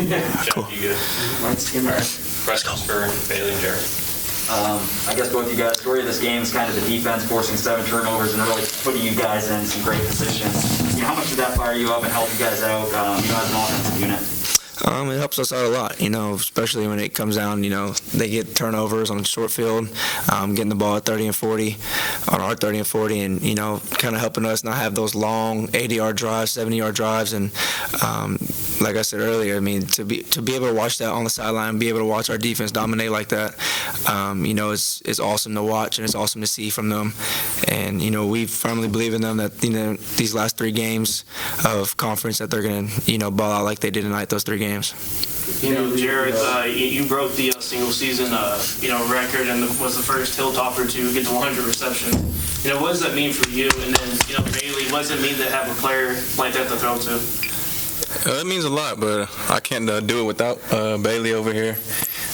Cool. You good? All right. Questions for Bailey and Jerreth? I guess both of you guys, story of this game is kind of the defense forcing 7 turnovers and really putting you guys in some great positions. How much did that fire you up and help you guys out, as an offensive unit? It helps us out a lot, especially when it comes down, they get turnovers on short field, getting the ball at 30 and 40, on our 30 and 40, and, kind of helping us not have those long 80-yard drives, 70-yard drives. And like I said earlier, to be able to watch that on the sideline, be able to watch our defense dominate like that, it's awesome to watch, and it's awesome to see from them. And, we firmly believe in them that, these last 3 games of conference that they're going to, ball out like they did tonight, those 3 games. Jerreth, you broke the single-season, record and was the first Hilltopper to get to 100 receptions. What does that mean for you? And then, Bailey, what does it mean to have a player like that to throw to? It means a lot, but I can't do it without Bailey over here.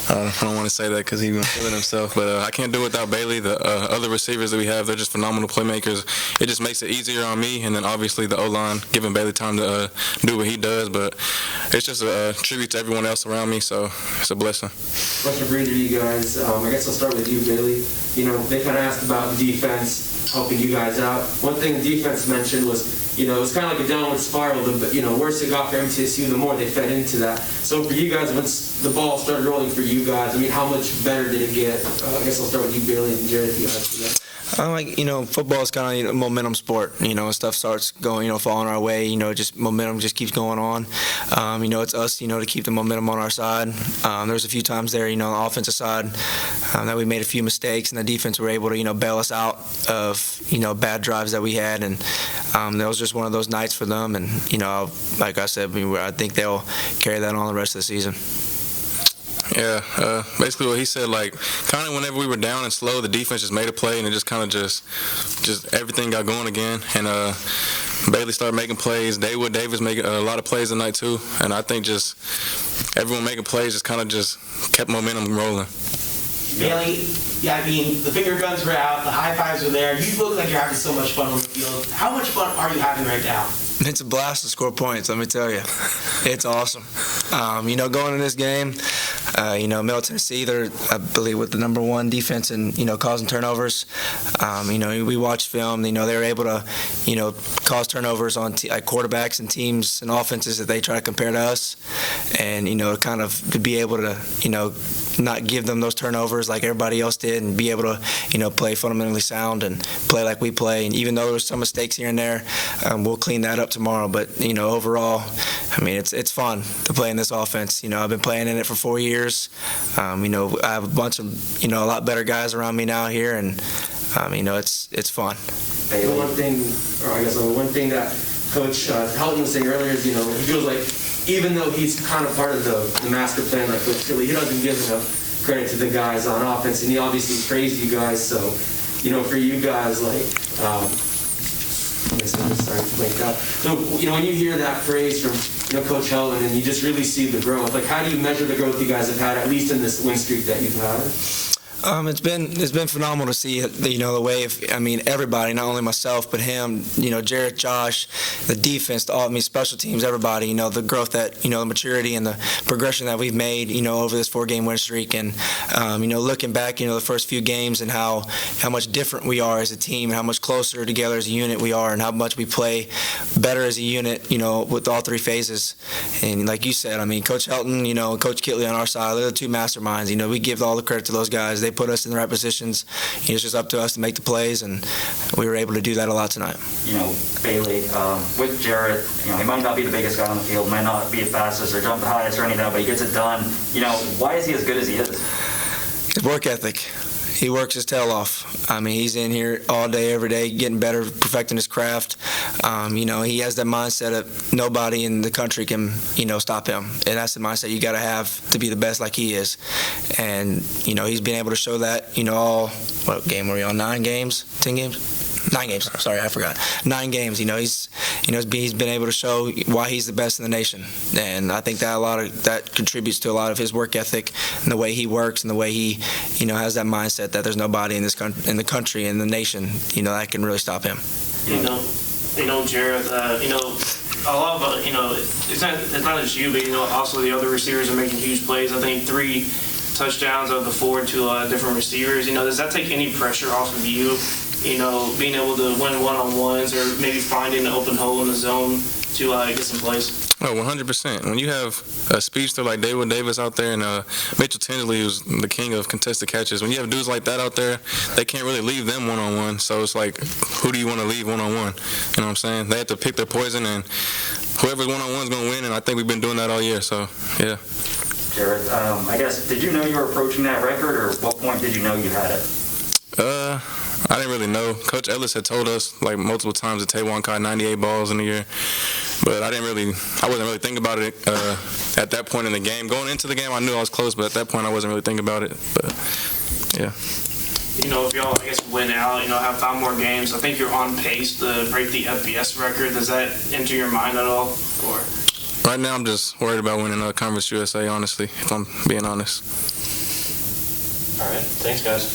I don't want to say that because he's been feeling himself, but I can't do it without Bailey. The other receivers that we have, they're just phenomenal playmakers. It just makes it easier on me, and then obviously the O-line, giving Bailey time to do what he does, but it's just a tribute to everyone else around me, so it's a blessing. Question for either of you guys. I guess I'll start with you, Bailey. They kind of asked about the defense helping you guys out. One thing the defense mentioned was, it was kind of like a downward spiral. The worse it got for MTSU, the more they fed into that. So for you guys, once the ball started rolling for you guys, how much better did it get? I guess I'll start with you, Bailey, and Jerreth, you guys. Football is kind of a momentum sport. Stuff starts going, falling our way. Just momentum just keeps going on. It's us, to keep the momentum on our side. There's a few times there, on the offensive side, that we made a few mistakes, and the defense were able to, bail us out of, bad drives that we had, and that was just one of those nights for them. And like I said, I think they'll carry that on the rest of the season. Yeah, basically what he said, kind of whenever we were down and slow, the defense just made a play, and it just kind of just everything got going again. And Bailey started making plays. Davis making a lot of plays tonight too. And I think just everyone making plays just kind of just kept momentum rolling. Bailey, the finger guns were out, the high fives are there. You look like you're having so much fun on the field. How much fun are you having right now? It's a blast to score points, let me tell you. It's awesome. Going in this game, Middle Tennessee, they're, I believe, with the #1 defense and, causing turnovers. We watched film, they were able to, cause turnovers on quarterbacks and teams and offenses that they try to compare to us. And, kind of to be able to, not give them those turnovers like everybody else did, and be able to, play fundamentally sound and play like we play. And even though there's some mistakes here and there, we'll clean that up tomorrow. But, overall, it's fun to play in this offense. I've been playing in it for 4 years. I have a bunch of, a lot better guys around me now here, and, it's fun. One thing that Coach Helton was saying earlier is, he feels like even though he's kind of part of the master plan, like Coach Philly, he doesn't give enough credit to the guys on offense, and he obviously praised you guys. So, for you guys, So, when you hear that praise from, Coach Helton, and you just really see the growth, how do you measure the growth you guys have had, at least in this win streak that you've had? It's been phenomenal to see, the way of, everybody, not only myself, but him, Jerreth, Josh, the defense, special teams, everybody, the growth that, the maturity and the progression that we've made, over this 4-game win streak. And, looking back, the first few games and how much different we are as a team, how much closer together as a unit we are, and how much we play better as a unit, with all 3 phases. And like you said, Coach Helton, and Coach Kitley on our side, they're the 2 masterminds. We give all the credit to those guys. They put us in the right positions. It's just up to us to make the plays, and we were able to do that a lot tonight. Bailey, with Jerreth, he might not be the biggest guy on the field, might not be the fastest or jump the highest or any of that, but he gets it done. Why is he as good as he is? His work ethic. He works his tail off. He's in here all day, every day, getting better, perfecting his craft. He has that mindset that nobody in the country can, stop him. And that's the mindset you got to have to be the best like he is. And, he's been able to show that, what game were we on? 9 games? 10 games? 9 games. Sorry, I forgot. 9 games. He's been able to show why he's the best in the nation, and I think that contributes to a lot of his work ethic and the way he works and the way he, has that mindset that there's nobody in the country, in the nation, that can really stop him. Jerreth, a lot of, it's not just you, but, also the other receivers are making huge plays. I think 3 touchdowns of the 4 to different receivers. Does that take any pressure off of you, being able to win one-on-ones or maybe finding an open hole in the zone to get some plays? Oh, 100%. When you have a speedster like David Davis out there and Mitchell Tinsley, who's the king of contested catches, when you have dudes like that out there, they can't really leave them one-on-one. So it's like, who do you want to leave one-on-one? You know what I'm saying? They have to pick their poison, and whoever's one-on-one is going to win, and I think we've been doing that all year. So, yeah. Jerreth, I guess, did you know you were approaching that record, or what point did you know you had it? I didn't really know. Coach Ellis had told us like multiple times that Taywan caught 98 balls in a year, but I wasn't really thinking about it at that point in the game. Going into the game, I knew I was close, but at that point, I wasn't really thinking about it. But yeah. If y'all, I guess, win out, have 5 more games, I think you're on pace to break the FBS record. Does that enter your mind at all? Or right now, I'm just worried about winning Conference USA. Honestly, if I'm being honest. All right. Thanks, guys.